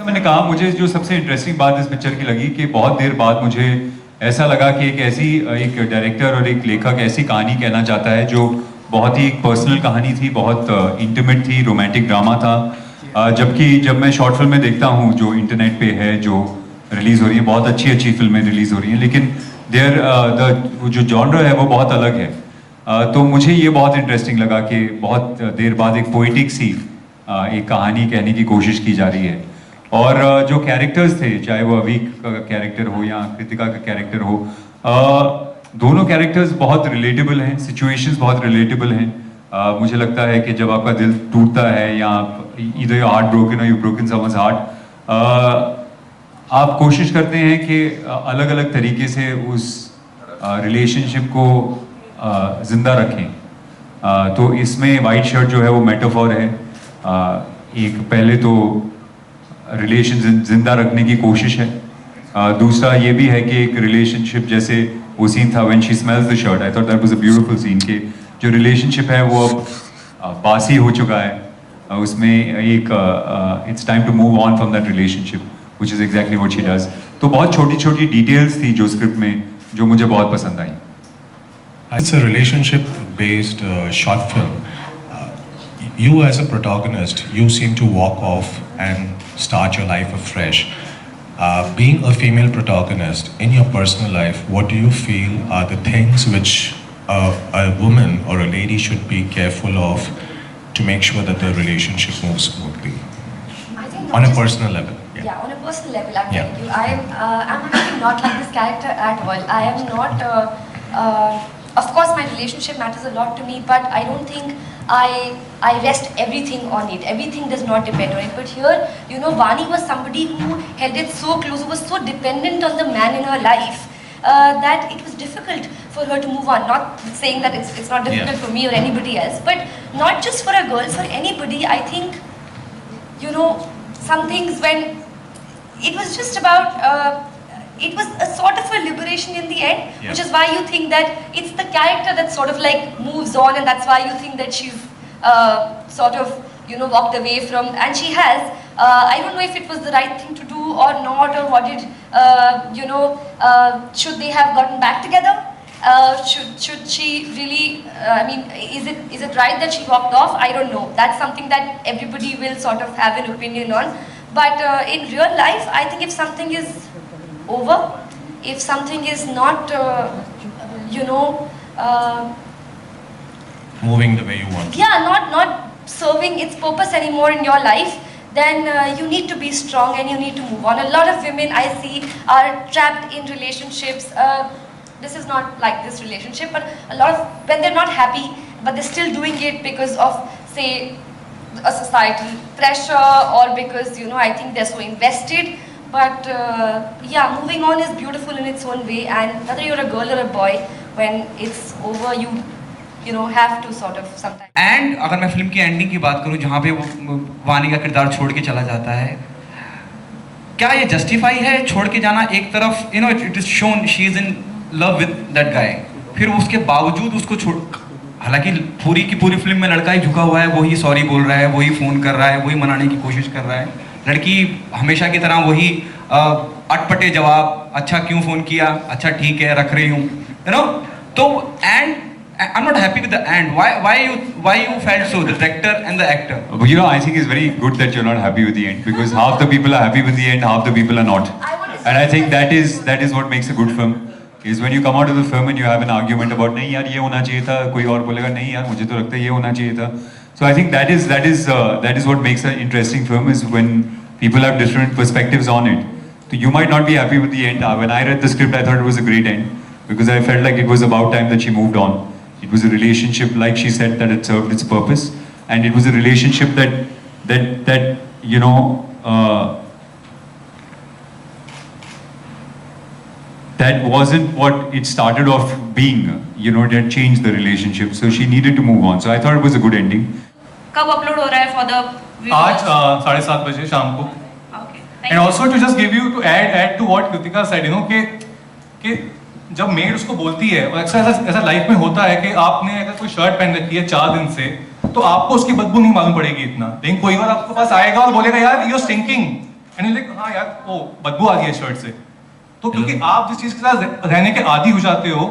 मैंने कहा, मुझे जो सबसे इंटरेस्टिंग बात इस पिक्चर की लगी कि बहुत देर बाद मुझे ऐसा लगा कि एक ऐसी एक डायरेक्टर और एक लेखक ऐसी कहानी कहना चाहता है जो बहुत ही एक पर्सनल कहानी थी, बहुत इंटीमेट थी, रोमांटिक ड्रामा था। जबकि जब मैं शॉर्ट फिल्म में देखता हूँ जो इंटरनेट पे है, जो रिलीज़ हो रही हैं, बहुत अच्छी अच्छी फिल्में रिलीज़ हो रही हैं, लेकिन देयर जो जॉनर है वो बहुत अलग है। तो मुझे ये बहुत इंटरेस्टिंग लगा कि बहुत देर बाद एक पोइटिक सी एक कहानी कहने की कोशिश की जा रही है। और जो कैरेक्टर्स थे, चाहे वो अवीक का कैरेक्टर हो या कृतिका का कैरेक्टर हो, दोनों कैरेक्टर्स बहुत रिलेटेबल हैं, सिचुएशंस बहुत रिलेटेबल हैं। मुझे लगता है कि जब आपका दिल टूटता है या ईदर योर हार्ट ब्रोकन और यू ब्रोकन समवन्स हार्ट, आप कोशिश करते हैं कि अलग अलग तरीके से उस रिलेशनशिप को जिंदा रखें। तो इसमें वाइट शर्ट जो है वो मेटाफॉर है। एक पहले तो रिलेशन जिंदा रखने की कोशिश है, दूसरा ये भी है कि एक रिलेशनशिप, जैसे वो सीन था when she smells the shirt, I thought that was a beautiful scene, कि जो रिलेशनशिप है वो अब बासी हो चुका है। उसमें एक it's time to move on from that relationship, which is exactly what she does. तो बहुत छोटी छोटी डिटेल्स थी जो स्क्रिप्ट में जो मुझे बहुत पसंद आई। It's a relationship based short film. You as a protagonist, you seem to walk off and start your life afresh. Being a female protagonist in your personal life, what do you feel are the things which a woman or a lady should be careful of to make sure that the relationship moves smoothly? I think On a personal level. Yeah, on a personal level, I'm Yeah. telling you, I'm actually not like this character at all. I am not. Of course, my relationship matters a lot to me, but I don't think I rest everything on it. Everything does not depend on it. But here, you know, Vani was somebody who held it so close, who was so dependent on the man in her life that it was difficult for her to move on. Not saying that it's not difficult for me or anybody else, but not just for a girl, for anybody. I think, you know, some things when it was just about. It was a sort of a liberation in the end, which is why you think that it's the character that sort of like moves on, and that's why you think that she's sort of, you know, walked away from, and she has. I don't know if it was the right thing to do or not, or what did, you know, should they have gotten back together? Should she really, I mean, is it right that she walked off? I don't know. That's something that everybody will sort of have an opinion on. But in real life, I think if something is over, if something is not, you know, Moving the way you want. yeah, not serving its purpose anymore in your life, then you need to be strong and you need to move on. A lot of women I see are trapped in relationships. This is not like this relationship, but a lot of when they're not happy, but they're still doing it because of, say, a societal pressure, or because, you know, I think they're so invested. But yeah, moving on is beautiful in its own way, and whether you're a girl or a boy, when it's over, you know, have to sort of sometimes. And अगर मैं film की ending की बात करूं, जहां पे वो वानी का किरदार छोड़ के चला जाता है, क्या ये जस्टिफाई है छोड़ के जाना? एक तरफ, you know, it is shown she is in love with that guy, फिर उसके बावजूद उसको छोड़, हालांकि पूरी की पूरी फिल्म में लड़का ही झुका हुआ है, वही सॉरी बोल रहा है, वही फोन कर रहा है, वही मनाने की कोशिश कर रहा है, लड़की हमेशा की तरह वही अटपटे जवाब, अच्छा क्यों फोन किया, अच्छा ठीक है रख रही हूँ, यू नो। तो and I'm not happy with the end. Why you felt so, the director and the actor? You know, I think it's very good that you're not happy with the end, because half the people are happy with the end, half the people are not. And I think that is what makes a good film. Is when you come out of the film and you have an argument about नहीं यार ये होना चाहिए था, कोई और बोलेगा नहीं यार मुझे तो लगता है ये होना चाहिए था. So I think that is what makes an interesting film, is when people have different perspectives on it. So you might not be happy with the end. When I read the script, I thought it was a great end, because I felt like it was about time that she moved on. It was a relationship, like she said, that it served its purpose, and it was a relationship that you know, that wasn't what it started off being. You know, that changed the relationship. So she needed to move on. So I thought it was a good ending. कब upload हो रहा है for the viewers? आज 7:30 बजे शाम को. Okay. And also to just give you to add to what Kritika said, you know, कि जब मेड उसको बोलती है, और अक्सर ऐसा लाइफ में होता है कि आपने अगर कोई शर्ट पहन रखी है 4 दिन से, तो आपको उसकी बदबू नहीं मालूम पड़ेगी इतना, लेकिन कोई बार आपके पास आएगा और बोलेगा यार you are stinking, and you like हाँ यार ओ बदबू आ रही है शर्ट से, तो क्योंकि आप जिस चीज के साथ रहने के आदी हो जाते हो,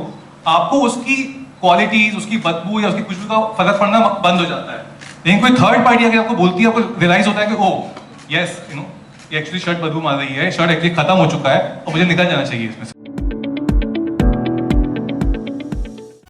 आपको उसकी क्वालिटीज, उसकी बदबू या उसकी खुशबू का फर्क पड़ना बंद हो जाता है। लेकिन कोई थर्ड पार्टी अगर आपको बोलती है, आपको रियलाइज होता है कि ओ यस यू नो ये एक्चुअली शर्ट बदबू मार रही है, शर्ट एक्चुअली खत्म हो चुका है और मुझे निकल जाना चाहिए इसमें से।